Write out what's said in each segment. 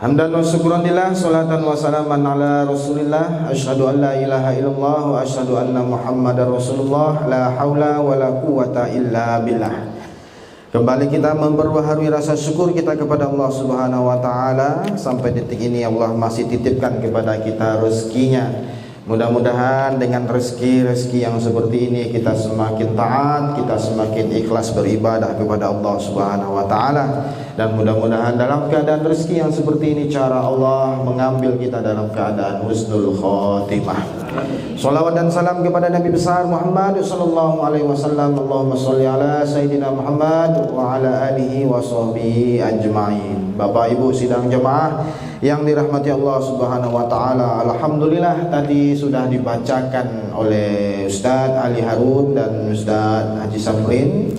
Hamdan wa syukran lillah, salatan wa salaman ala Rasulillah. Asyhadu an la ilaha illallah wa asyhadu anna Muhammadar Rasulullah. La haula wa la quwata illa billah. Kembali kita memperbaharui rasa syukur kita kepada Allah Subhanahu wa taala. Sampai detik ini Allah masih titipkan kepada kita rezekinya. Mudah-mudahan dengan rezeki-rezeki yang seperti ini kita semakin taat, kita semakin ikhlas beribadah kepada Allah Subhanahu wa taala, dan mudah-mudahan dalam keadaan rezeki yang seperti ini cara Allah mengambil kita dalam keadaan husnul khotimah. Shalawat dan salam kepada Nabi besar Muhammad sallallahu alaihi wasallam. Allahumma shalli ala sayyidina Muhammad wa ala alihi wa sahbihi ajmain. Bapak Ibu sidang jemaah yang dirahmati Allah Subhanahu wa taala, alhamdulillah tadi sudah dibacakan oleh Ustaz Ali Harun dan Ustaz Haji Safrin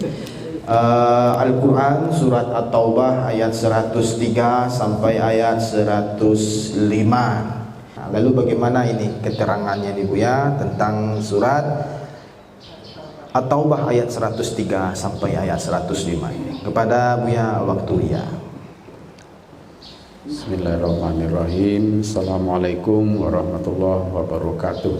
Al-Quran surat At-Taubah ayat 103 sampai ayat 105. Lalu bagaimana ini keterangannya nih Bu ya tentang surat At-Taubah ayat 103 sampai ayat 105 ini? Kepada Buya waktu ya. Bismillahirrahmanirrahim. Assalamualaikum warahmatullahi wabarakatuh.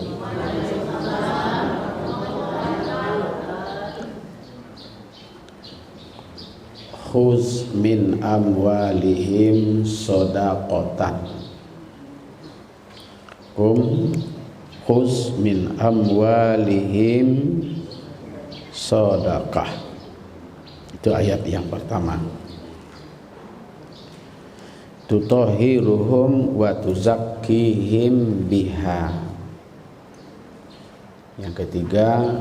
Khuz min amwalihim shadaqatan. Khuz min amwalihim shadaqah. Itu ayat yang pertama. Tutahhiruhum wa tuzakkihim biha. Yang ketiga,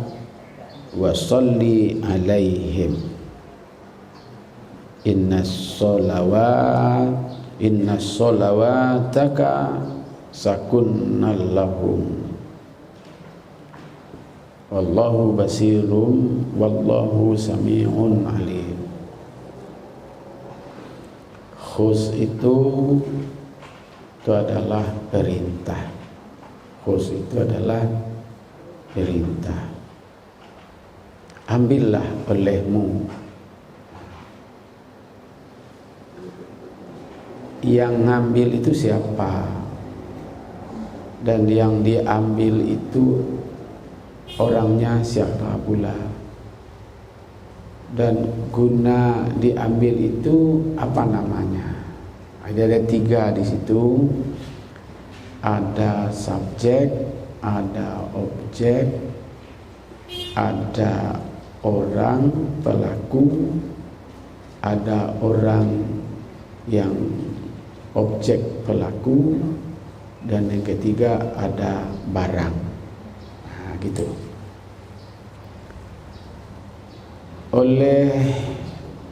wa sholli alaihim. Innas sholawataka sakunnal lahum. Wallahu basirum wallahu sami'un alim. Khuz itu adalah perintah. Khuz itu adalah perintah. Ambillah olehmu. Yang ngambil itu siapa? Dan yang diambil itu orangnya siapa pula? Dan guna diambil itu apa namanya? Ada tiga di situ. Ada subjek, ada objek, ada orang pelaku, ada orang yang objek pelaku, dan yang ketiga ada barang. Nah, gitu. Oleh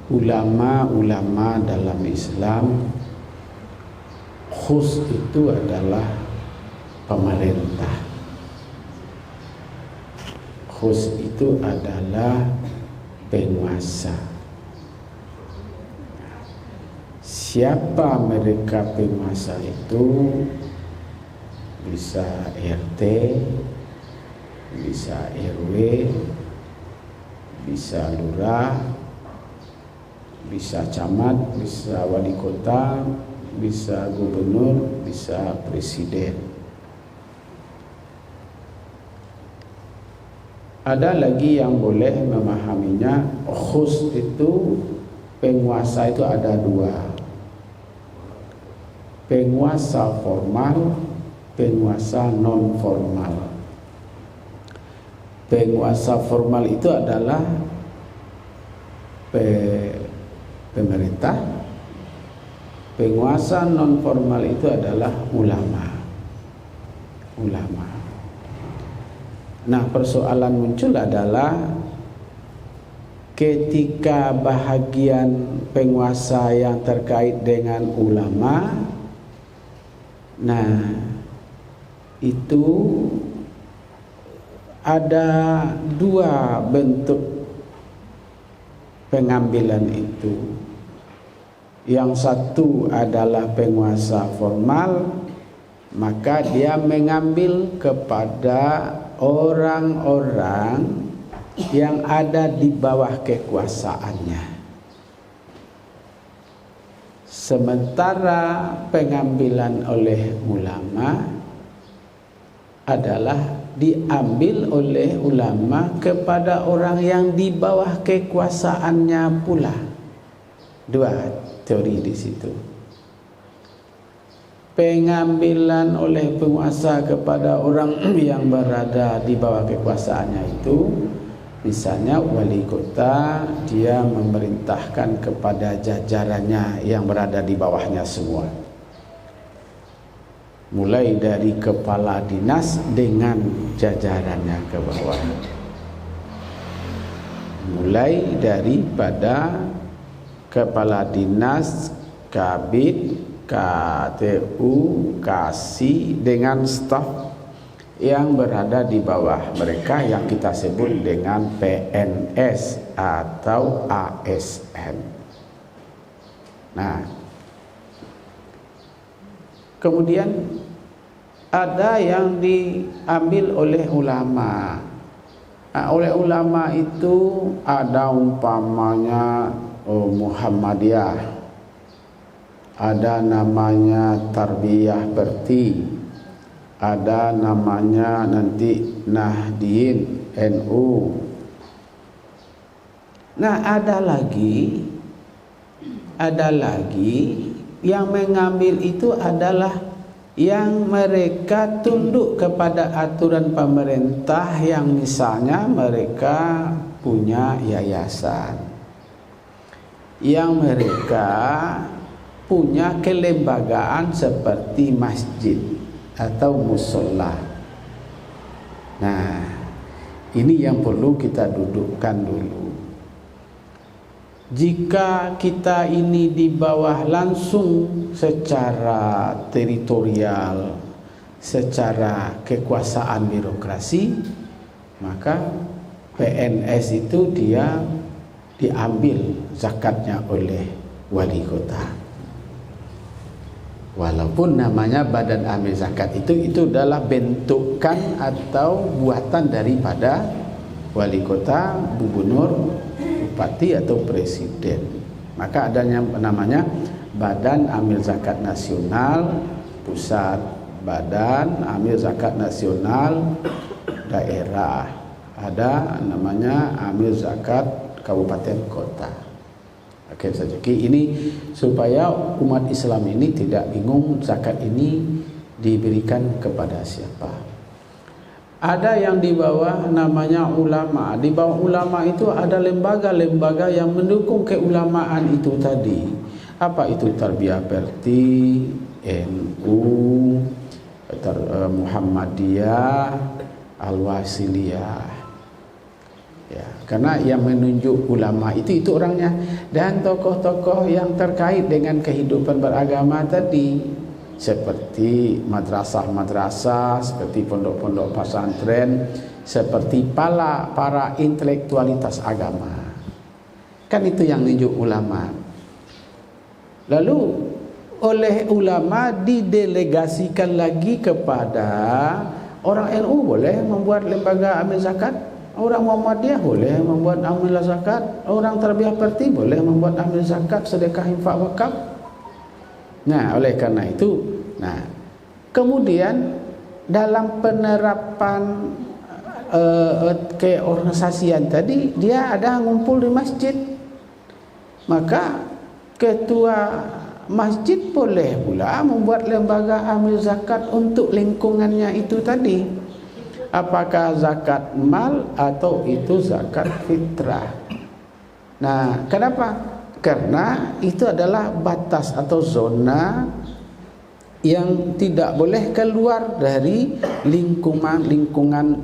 ulama-ulama dalam Islam, khuz itu adalah pemerintah. Khuz itu adalah penguasa. Siapa mereka penguasa itu? Bisa RT, bisa RW, bisa lurah, bisa camat, bisa wali kota, bisa gubernur, bisa presiden. Ada lagi yang boleh memahaminya, khuz itu penguasa itu ada dua. Penguasa formal, penguasa non formal. Penguasa formal itu adalah pemerintah. Penguasa non formal itu adalah ulama. Nah, persoalan muncul adalah ketika bahagian penguasa yang terkait dengan ulama, nah itu ada dua bentuk pengambilan itu. Yang satu adalah penguasa formal, maka dia mengambil kepada orang-orang yang ada di bawah kekuasaannya. Sementara pengambilan oleh ulama adalah diambil oleh ulama kepada orang yang di bawah kekuasaannya pula. Dua teori di situ. Pengambilan oleh penguasa kepada orang yang berada di bawah kekuasaannya itu, misalnya wali kota, dia memerintahkan kepada jajarannya yang berada di bawahnya semua, mulai dari kepala dinas dengan jajarannya ke bawah, mulai daripada kepala dinas, kabid, KTU, KASI dengan staf yang berada di bawah mereka yang kita sebut dengan PNS atau ASN. Nah, kemudian ada yang diambil oleh ulama. Oleh ulama itu ada umpamanya Muhammadiyah, ada namanya Tarbiyah Berti, ada namanya nanti Nahdien NU. Nah, ada lagi yang mengambil itu adalah yang mereka tunduk kepada aturan pemerintah, yang misalnya mereka punya yayasan, yang mereka punya kelembagaan seperti masjid atau musola. Nah, ini yang perlu kita dudukkan dulu. Jika kita ini di bawah langsung secara teritorial, secara kekuasaan birokrasi, maka PNS itu dia diambil zakatnya oleh wali kota. Walaupun namanya badan amil zakat itu adalah bentukan atau buatan daripada wali kota, gubernur, bupati atau presiden. Maka adanya namanya Badan Amil Zakat Nasional Pusat, Badan Amil Zakat Nasional Daerah, ada namanya Amil Zakat Kabupaten Kota. Oke saja. Ini supaya umat Islam ini tidak bingung zakat ini diberikan kepada siapa. Ada yang di bawah namanya ulama. Di bawah ulama itu ada lembaga-lembaga yang mendukung keulamaan itu tadi. Apa itu? Tarbiyah Berti, NU, Muhammadiyah, Al-Wasiliyah. Ya, karena yang menunjuk ulama itu orangnya, dan tokoh-tokoh yang terkait dengan kehidupan beragama tadi, seperti madrasah-madrasah, seperti pondok-pondok pesantren, seperti para intelektualitas agama. Kan itu yang menunjuk ulama. Lalu oleh ulama didelegasikan lagi kepada orang NU boleh membuat lembaga amil zakat. Orang Muhammadiyah boleh membuat amil zakat, orang Tarbiyah Berti boleh membuat amil zakat, sedekah, infak, wakaf. Nah, oleh karena itu, kemudian dalam penerapan keorganisasian tadi, dia ada ngumpul di masjid. Maka ketua masjid boleh pula membuat lembaga amil zakat untuk lingkungannya itu tadi. Apakah zakat mal atau itu zakat fitrah. Nah, kenapa? Karena itu adalah batas atau zona yang tidak boleh keluar dari lingkungan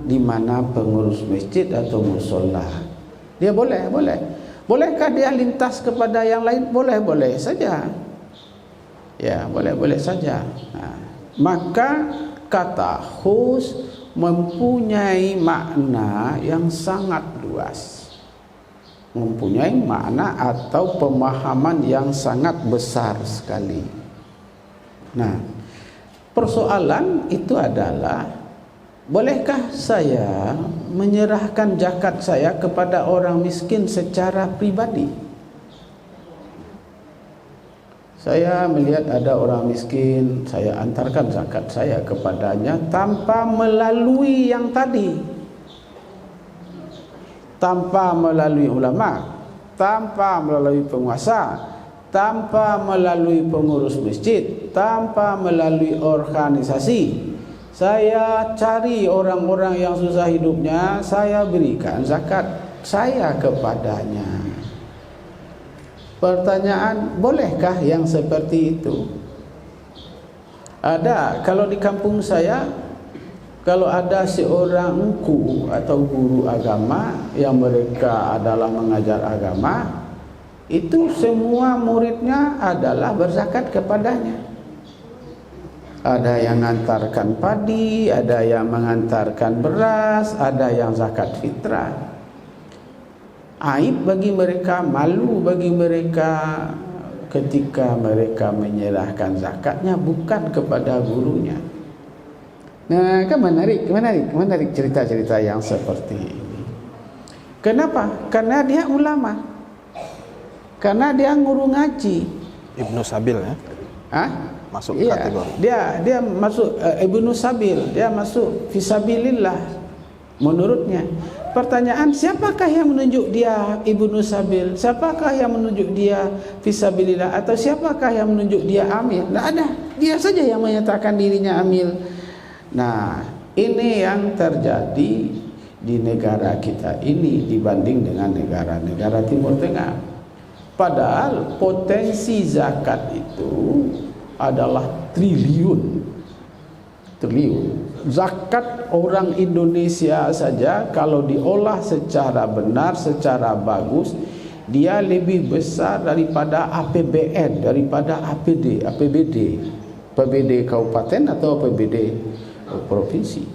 di mana pengurus masjid atau musola. Dia boleh. Bolehkah dia lintas kepada yang lain? Boleh saja. Ya, boleh saja. Nah, maka kata khus mempunyai makna yang sangat luas, mempunyai makna atau pemahaman yang sangat besar sekali. Nah, persoalan itu adalah, bolehkah saya menyerahkan zakat saya kepada orang miskin secara pribadi? Saya melihat ada orang miskin, saya antarkan zakat saya kepadanya tanpa melalui yang tadi, tanpa melalui ulama, tanpa melalui penguasa, tanpa melalui pengurus masjid, tanpa melalui organisasi. Saya cari orang-orang yang susah hidupnya, saya berikan zakat saya kepadanya. Pertanyaan, bolehkah yang seperti itu? Ada, kalau di kampung saya, kalau ada seorang engku atau guru agama yang mereka adalah mengajar agama, itu semua muridnya adalah berzakat kepadanya. Ada yang mengantarkan padi, ada yang mengantarkan beras, ada yang zakat fitrah. Aib bagi mereka, malu bagi mereka ketika mereka menyerahkan zakatnya bukan kepada gurunya. Nah, kan menarik cerita-cerita yang seperti ini. Kenapa? Karena dia ulama, karena dia guru ngaji. Ibnu Sabil ya? Hah? Masuk iya, kategori. Dia masuk Ibnu Sabil, dia masuk fisabilillah menurutnya. Pertanyaan, siapakah yang menunjuk dia Ibnu Sabil? Siapakah yang menunjuk dia fisabilillah? Atau siapakah yang menunjuk dia amil? Tidak ada, dia saja yang menyatakan dirinya amil. Nah, ini yang terjadi di negara kita ini dibanding dengan negara-negara Timur Tengah. Padahal potensi zakat itu adalah triliun. Zakat orang Indonesia saja kalau diolah secara benar, secara bagus, dia lebih besar daripada APBN, daripada APBD kabupaten atau APBD provinsi.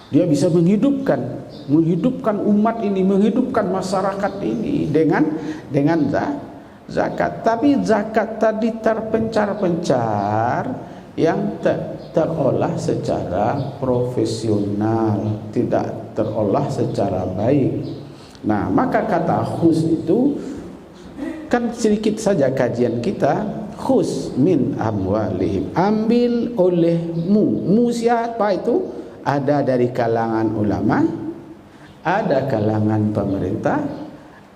Dia bisa menghidupkan umat ini, menghidupkan masyarakat ini dengan zakat. Tapi zakat tadi terpencar-pencar, yang terolah secara profesional, tidak terolah secara baik. Nah, maka kata khus itu kan sedikit saja kajian kita. Khus min amwalihim, ambil olehmu. Siapa itu? Ada dari kalangan ulama, ada kalangan pemerintah,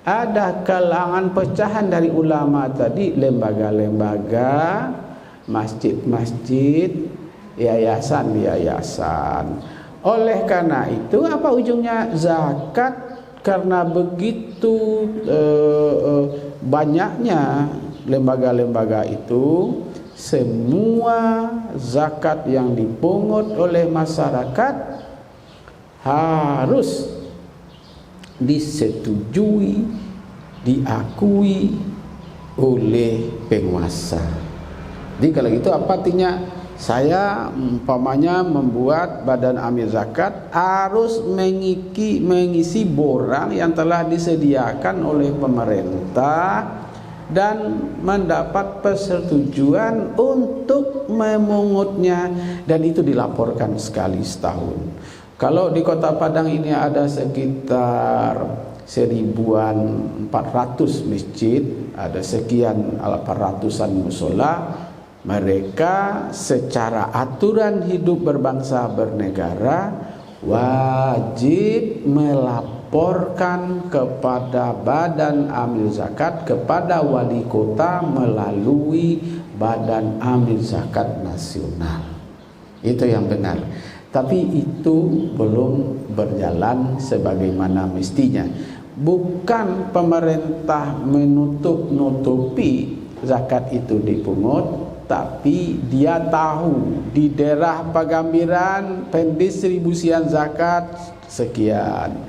ada kalangan pecahan dari ulama tadi, lembaga-lembaga, masjid-masjid, yayasan-yayasan. Oleh karena itu, apa ujungnya? Zakat. Karena begitu banyaknya lembaga-lembaga itu, semua zakat yang dipungut oleh masyarakat harus disetujui, diakui oleh penguasa. Jadi kalau gitu apa artinya? Saya umpamanya membuat badan amil zakat harus mengisi borang yang telah disediakan oleh pemerintah dan mendapat persetujuan untuk memungutnya, dan itu dilaporkan sekali setahun. Kalau di Kota Padang ini ada sekitar 1.400 masjid, ada sekian 400-an musola. Mereka secara aturan hidup berbangsa bernegara wajib melaporkan kepada badan amil zakat, kepada wali kota melalui badan amil zakat nasional. Itu yang benar. Tapi itu belum berjalan sebagaimana mestinya. Bukan pemerintah menutup-nutupi zakat itu dipungut, tapi dia tahu di daerah Pagambiran pendistribusian zakat sekian,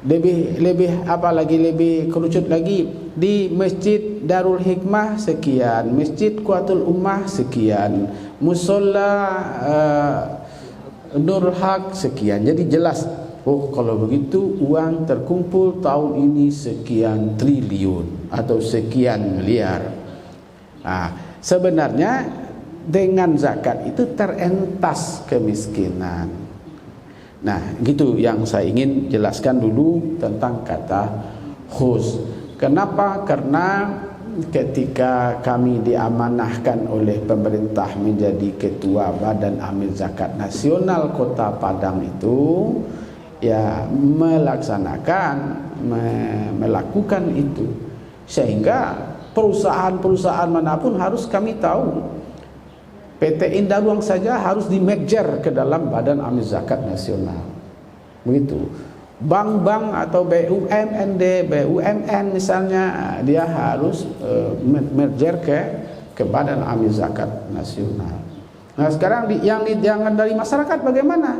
lebih kerucut lagi di Masjid Darul Hikmah sekian, Masjid Kuatul Ummah sekian, Musola Nurul Haq sekian. Jadi jelas, oh kalau begitu uang terkumpul tahun ini sekian triliun atau sekian miliar. Nah, sebenarnya dengan zakat itu terentas kemiskinan. Nah, gitu yang saya ingin jelaskan dulu tentang kata khus. Kenapa? Karena ketika kami diamanahkan oleh pemerintah menjadi ketua Badan Amil Zakat Nasional Kota Padang itu, ya melakukan itu, sehingga perusahaan-perusahaan manapun harus kami tahu. PT Indaruang saja harus di-merger ke dalam Badan Amil Zakat Nasional, begitu. Bank-bank atau BUMND, BUMN misalnya, dia harus merger ke Badan Amil Zakat Nasional. Nah sekarang yang dari masyarakat bagaimana?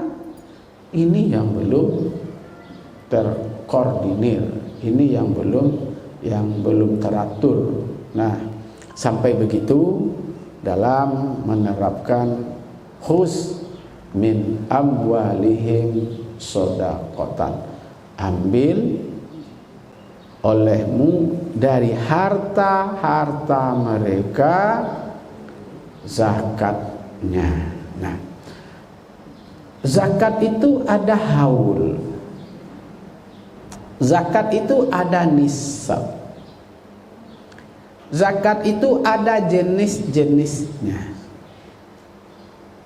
Ini yang belum terkoordinir, ini yang belum teratur. Nah sampai begitu dalam menerapkan khus min amwalihim shadaqatan, ambil olehmu dari harta-harta mereka zakatnya. Nah, zakat itu ada haul, zakat itu ada nisab, zakat itu ada jenis-jenisnya.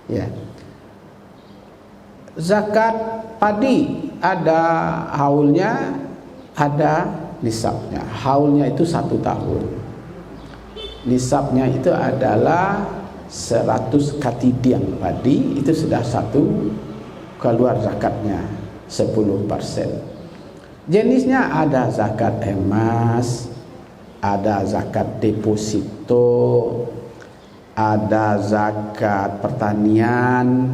Ya. Zakat padi ada haulnya, ada nisabnya. Haulnya itu 1 tahun. Nisabnya itu adalah 100 katidian padi, itu sudah 1 keluar zakatnya 10%. Jenisnya ada zakat emas, ada zakat deposito, ada zakat pertanian,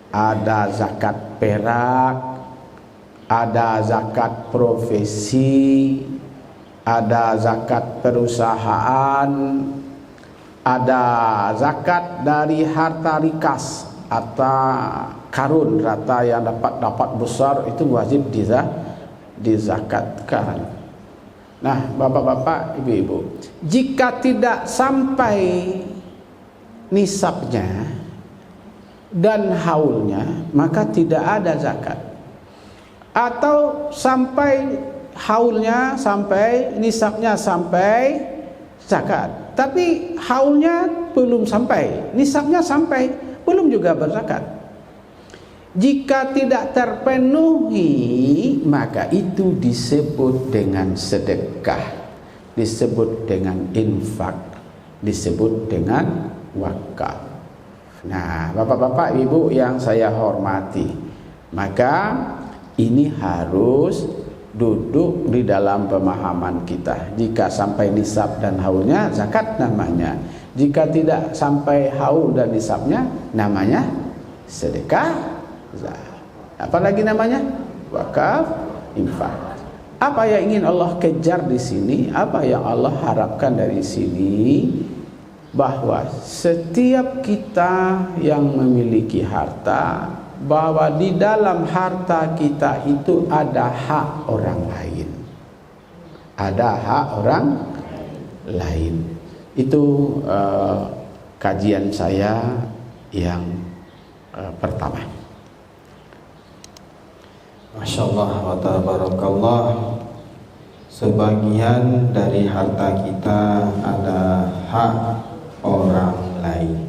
ada zakat perak, ada zakat profesi, ada zakat perusahaan, ada zakat dari harta rikas atau karun, harta yang dapat besar, itu wajib dizakatkan. Nah, bapak-bapak, ibu-ibu, jika tidak sampai nisabnya dan haulnya, maka tidak ada zakat. Atau sampai haulnya, sampai nisabnya, sampai zakat, tapi haulnya belum sampai, nisabnya sampai, belum juga berzakat. Jika tidak terpenuhi, maka itu disebut dengan sedekah, disebut dengan infak, disebut dengan wakaf. Nah, bapak-bapak, ibu yang saya hormati, maka ini harus duduk di dalam pemahaman kita. Jika sampai nisab dan haulnya, zakat namanya. Jika tidak sampai haul dan nisabnya, namanya sedekah. Apalagi namanya? Wakaf, infak. Apa yang ingin Allah kejar di sini? Apa yang Allah harapkan dari sini? Bahwa setiap kita yang memiliki harta, bahwa di dalam harta kita itu ada hak orang lain, ada hak orang lain. Itu kajian saya yang pertama. Masya Allah wa tabarakallah. Sebagian dari harta kita ada hak orang lain.